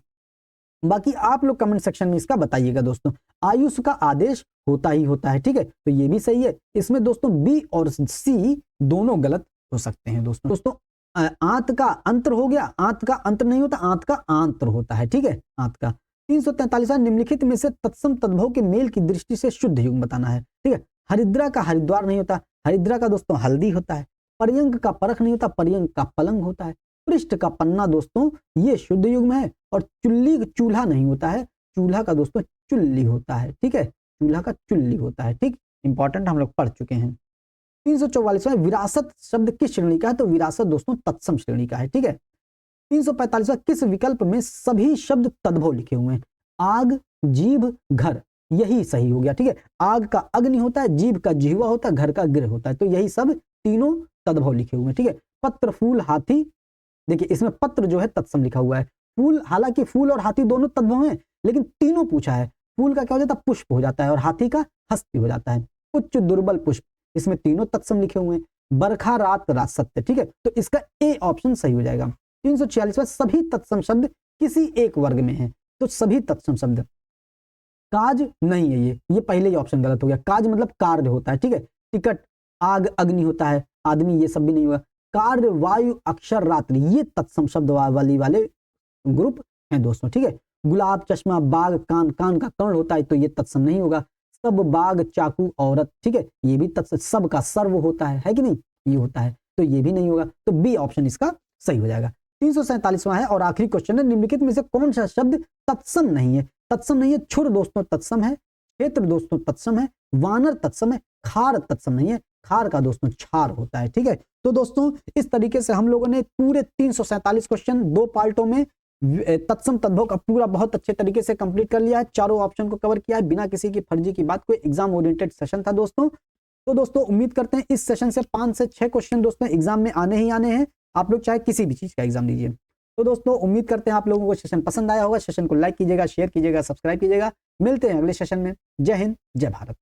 बाकी आप लोग कमेंट सेक्शन में इसका बताइएगा दोस्तों। आयुष का आदेश होता ही होता है, ठीक है, तो ये भी सही है। इसमें दोस्तों बी और सी दोनों गलत हो सकते हैं दोस्तों। आंत का अंतर हो गया, आंत का अंतर नहीं होता, आंत का आंतर होता है, ठीक है, आंत का। 343 निम्नलिखित में से तत्सम तद्भव के मेल की दृष्टि से शुद्ध युग्म बताना है, ठीक है। हरिद्रा का हरिद्वार नहीं होता, हरिद्रा का दोस्तों हल्दी होता है। पर्यंक का परख नहीं होता, पर्यंक का पलंग होता है। पृष्ठ का पन्ना दोस्तों ये शुद्ध युग्म है। और चुल्ली चूल्हा नहीं होता है, चूल्हा का दोस्तों चुल्ली होता है, ठीक है, चूल्हा का चुल्ली होता है, ठीक, इंपॉर्टेंट हम लोग पढ़ चुके हैं। 344 विरासत शब्द किस श्रेणी का है? तो विरासत दोस्तों तत्सम श्रेणी का है, ठीक है। 345 किस विकल्प में सभी शब्द तद्भव लिखे हुए हैं? आग, जीभ, घर, यही सही हो गया, ठीक है। आग का अग्नि होता है, जीभ का जिह्वा होता है, घर का गृह होता है, तो यही सब तीनों तद्भव लिखे हुए हैं, ठीक है। पत्र, फूल, हाथी, देखिए इसमें पत्र जो है तत्सम लिखा हुआ है। फूल, हालांकि फूल और हाथी दोनों तद्भव हैं, लेकिन तीनों पूछा है। फूल का क्या हो जाता है? पुष्प हो जाता है, और हाथी का हस्ती हो जाता है। उच्च, दुर्बल, पुष्प, इसमें तीनों तत्सम लिखे हुए हैं। बरखा, रात, रात, सत्य, ठीक है, तो इसका ए ऑप्शन सही हो जाएगा। 346 सभी तत्सम शब्द किसी एक वर्ग में है, तो सभी तत्सम शब्द। काज नहीं है, ये पहले ही ऑप्शन गलत हो गया। काज मतलब कार्य होता है, ठीक है। टिकट, आग, अग्नि होता है, आदमी, ये सब भी नहीं हुआ। कार्य, वायु, अक्षर, रात्रि, ये तत्सम शब्द वाले ग्रुप हैं दोस्तों, ठीक है। गुलाब, चश्मा, बाग, कान, कान का कर्ण होता है, तो ये तत्सम नहीं होगा। सब, बाग, चाकू, औरत, ठीक है, ये भी तत्सम। सब का सर्व होता है कि नहीं, ये होता है, तो ये भी नहीं होगा, तो बी ऑप्शन इसका सही हो जाएगा। 347वां है और आखिरी क्वेश्चन है, निम्नलिखित में से कौन सा शब्द तत्सम नहीं है? तत्सम नहीं है। छुर दोस्तों तत्सम है, क्षेत्र दोस्तों तत्सम है, वानर तत्सम है, खार तत्सम नहीं है, खार का दोस्तों छार होता है, ठीक है। तो दोस्तों इस तरीके से हम लोगों ने पूरे 347 क्वेश्चन 2 पार्टों में तत्सम तद्भव का पूरा बहुत अच्छे तरीके से कंप्लीट कर लिया है। चारों ऑप्शन को कवर किया है बिना किसी की फर्जी की बात। कोई एग्जाम ओरिएंटेड सेशन था दोस्तों। तो दोस्तों उम्मीद करते हैं इस सेशन से 5 से 6 क्वेश्चन दोस्तों एग्जाम में आने ही आने हैं, आप लोग चाहे किसी भी चीज का एग्जाम लीजिए। तो दोस्तों उम्मीद करते हैं आप लोगों को सेशन पसंद आया होगा। सेशन को लाइक कीजिएगा, शेयर कीजिएगा, सब्सक्राइब कीजिएगा। मिलते हैं अगले सेशन में। जय हिंद, जय भारत।